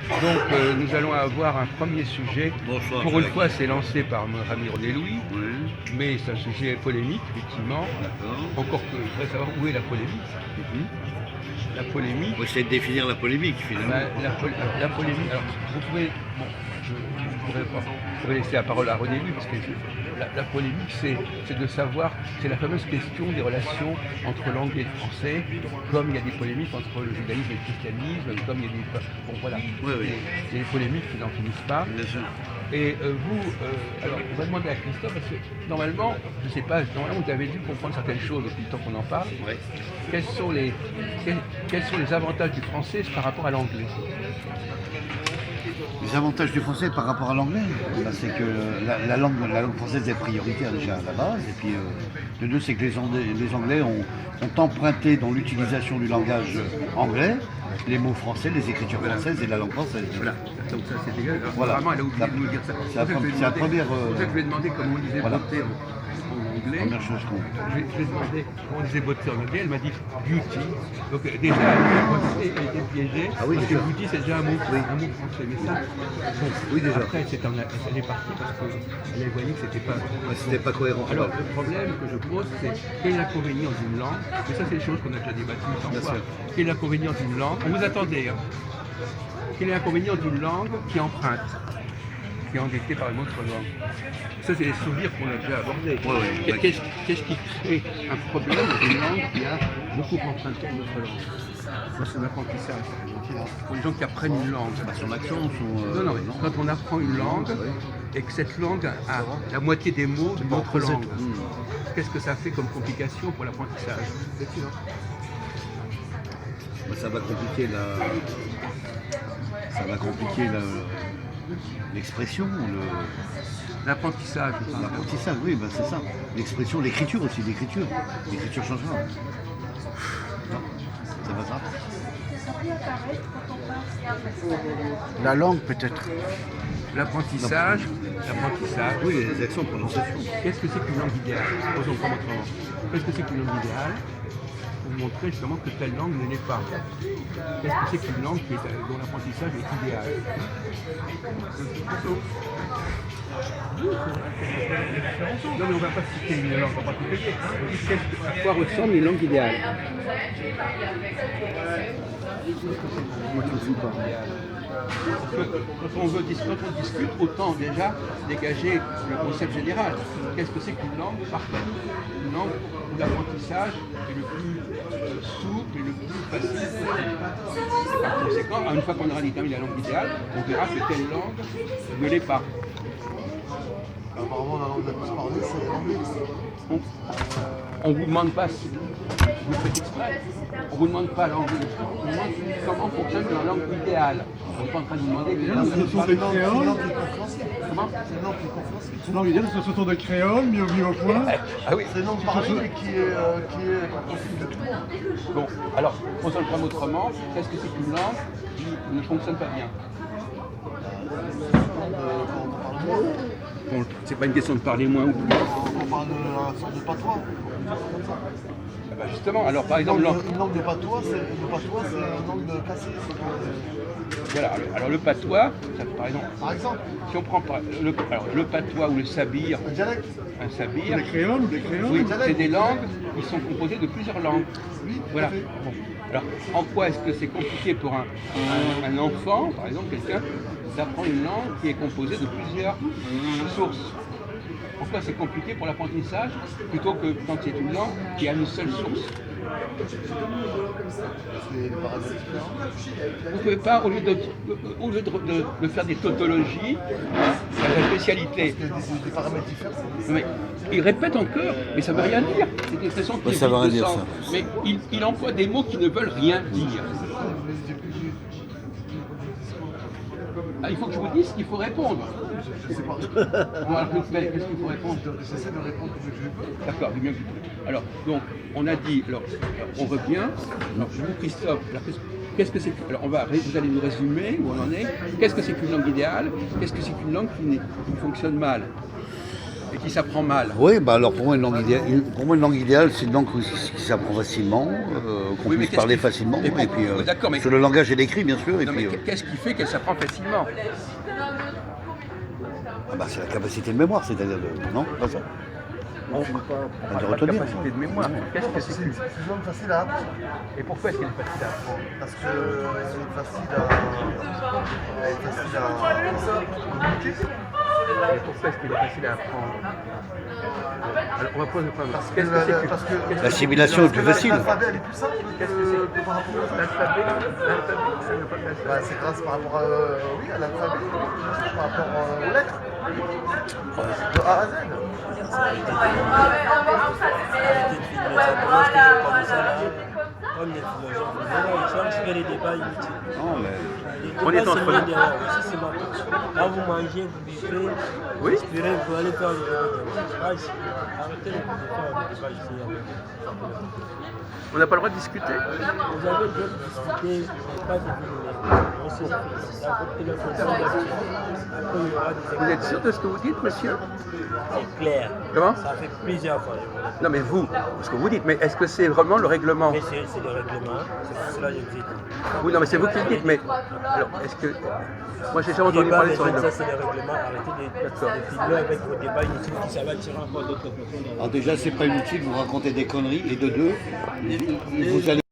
Donc nous allons avoir un premier sujet. Bonsoir. Pour une fois, c'est lancé par notre ami René Louis, Oui, mais c'est un sujet polémique, effectivement. d'accord. Encore que je voudrais savoir où est la polémique. La polémique, On va essayer de définir la polémique finalement. la polémique. Alors, vous pouvez, bon, je pourrais laisser la parole à René Louis parce que la polémique, c'est de savoir, c'est la fameuse question des relations entre l'anglais et le français, comme il y a des polémiques entre le judaïsme et le christianisme, comme il y a des, bon voilà, Oui, oui. il y a des polémiques qui n'en finissent pas. Bien sûr. Et alors on va demander à Christophe, parce que normalement, je ne sais pas, normalement vous avez dû comprendre certaines choses depuis le temps qu'on en parle. Oui. Quels sont les avantages du français par rapport à l'anglais? Les avantages du français par rapport à l'anglais, c'est que la langue française est prioritaire déjà à la base. Et puis, de deux, c'est que les Anglais ont emprunté dans l'utilisation du langage anglais les mots français, les écritures françaises et la langue française. Voilà, donc ça c'est dégueu. Voilà. Vraiment, elle a oublié de nous dire ça. C'est la première. C'est pour ça que je lui ai demandé comment on disait Voilà. beauté en anglais. Première chose qu'on. Je lui ai demandé comment on disait beauté en anglais, elle m'a dit beauty. Donc déjà, elle était piégée, Ah oui, parce que déjà. beauty c'est déjà un mot français. Mais ça, bon, Oui, déjà. après elle est partie parce qu'elle voyait que c'était pas... C'était pas cohérent. Alors le problème que je pose, c'est quel est l'inconvénient d'une langue, mais ça c'est des choses qu'on a déjà débattues sans Bien fois. sûr. Quel est l'inconvénient d'une langue? On vous attendait, hein. Quel est l'inconvénient d'une langue qui emprunte, qui est endettée par une autre langue? Ça, c'est des souvenirs qu'on a déjà abordés. Ouais. Qu'est-ce qui crée un problème dans une langue qui a beaucoup emprunté à une autre langue? Ça, c'est un apprentissage. Pour les gens qui apprennent une langue. Son accent, son. Non, mais quand on apprend une langue et que cette langue a la moitié des mots d'une autre langue, qu'est-ce que ça fait comme complication pour l'apprentissage? Ça va compliquer l'expression, L'apprentissage. l'apprentissage, oui, bah c'est ça. L'expression, l'écriture aussi, l'écriture. L'écriture changera. Non, c'est pas ça. La langue peut-être. L'apprentissage, Oui, les accents, prononciation. qu'est-ce que c'est qu'une langue idéale? Posons comme autrement. Qu'est-ce que c'est qu'une langue idéale? Pour montrer justement que telle langue ne l'est pas. Qu'est-ce que c'est qu'une langue dont l'apprentissage est idéal? Non mais on ne va pas citer une langue en particulier. À quoi ressemble une langue idéale? Moi je ne sais pas. Quand on discute, autant déjà dégager le concept général. Qu'est-ce que c'est qu'une langue parfaite? Une langue où l'apprentissage est le plus souple et le plus facile possible. Par conséquent, une fois qu'on aura déterminé la langue idéale, on verra que telle langue ne l'est pas. Apparemment, la langue la plus parlée, c'est l'anglais. On ne vous demande pas si vous faites exprès. On ne vous demande pas l'anglais. On vous demande comment fonctionne la langue idéale. On n'est pas en train de vous demander quelle langue Ce sont des C'est créoles. une langue qui est compréhensible. Comment? C'est une langue qui est compréhensible. Non, mais dire, ce sont des créoles mis au point. Ah oui. C'est une langue parlée mais qui est compréhensible de tout le monde. Bon, alors, posons le problème autrement. Qu'est-ce que c'est qu'une langue qui ne fonctionne pas bien? Quand on parle moins, Bon, c'est pas une question de parler moins ou plus. on parle de sorte de patois. Ah bah justement, alors par exemple, Une langue de patois, c'est une langue de cassée. voilà, alors le patois, ça, par exemple, Par exemple, si on prend le patois ou le sabir, un dialecte. un sabir, Des créoles ou des créoles. oui, c'est des langues qui sont composées de plusieurs langues. Oui, tout Voilà. à fait. Bon. Alors, en quoi est-ce que c'est compliqué pour un enfant, par exemple, quelqu'un, d'apprendre une langue qui est composée de plusieurs sources? Pourquoi c'est compliqué pour l'apprentissage plutôt que quand c'est une langue qui a une seule source? C'est des paramètres différents. Vous ne pouvez pas, au lieu de faire des tautologies, faire la spécialité. Il y a des paramètres différents. Mais il répète encore, mais ça ne veut rien dire. C'est une expression qui Ça veut est rien vide de dire, sens. ça. Mais il emploie des mots qui ne veulent rien dire. Ah, il faut que je vous dise ce qu'il faut répondre. Je sais pas. Bon, alors, qu'est-ce qu'il faut répondre? J'essaie de répondre comme je peux. D'accord, du mieux que vous pouvez. Alors, donc, on a dit, alors, on revient. Alors, vous, Christophe, alors, qu'est-ce que c'est que... Alors, vous allez nous résumer où on en est. Qu'est-ce que c'est qu'une langue idéale? Qu'est-ce que c'est qu'une langue qui fonctionne mal? et qui s'apprend mal. Oui, bah alors pour moi, une langue idéale, c'est une langue qui s'apprend facilement, qu'on Oui, mais puisse qu'est-ce parler qui- facilement. et Et puis, oui, d'accord, mais- sur le langage et l'écrit, bien sûr. Et Non, puis, mais qu'est-ce qui fait qu'elle s'apprend facilement? c'est la capacité de mémoire, c'est-à-dire de. Non, pas ça. On De parle pas de retenir. capacité de mémoire. Qu'est-ce que c'est C'est que... une langue facile à apprendre. Et pourquoi est-ce qu'elle est facile à apprendre? Parce que elle est facile à communiquer. Et pourquoi est-ce qu'elle est facile à apprendre? Alors, on va poser le problème. Parce que Qu'est-ce que c'est que... parce que- L'assimilation est plus facile. L'alphabet, elle est plus simple Qu'est-ce que c'est que par rapport au L'alphabet, ça n'a pas de Bah, c'est grâce par rapport à l'alphabet, par rapport aux lettres. De A à Z. Comme les philosophes, ils cherchent les débats inutiles. Non, mais. On est entre nous. Aussi, c'est ma passion. Quand vous mangez, vous buvez, vous Oui. respirez, vous allez faire le débat ici. Arrêtez de faire le débat ici. On n'a pas le droit de discuter. Vous avez d'autres discuter, mais pas de vous. Vous êtes sûr de ce que vous dites, monsieur? C'est clair. Comment? Ça fait plusieurs fois. Non, mais vous, ce que vous dites, mais est-ce que c'est vraiment le règlement? Mais c'est le règlement, c'est pour cela que je vous ai dit. Oui, non, mais c'est vous qui le dites, mais... Alors, est-ce que... Moi, j'ai jamais Le entendu débat, parler mais de ce règlement. ça c'est le règlement. Arrêtez de filmer avec vos débats inutiles qui ça va tirer encore d'autres personnes. Alors déjà, c'est pas inutile, vous racontez des conneries, et de deux, vous allez.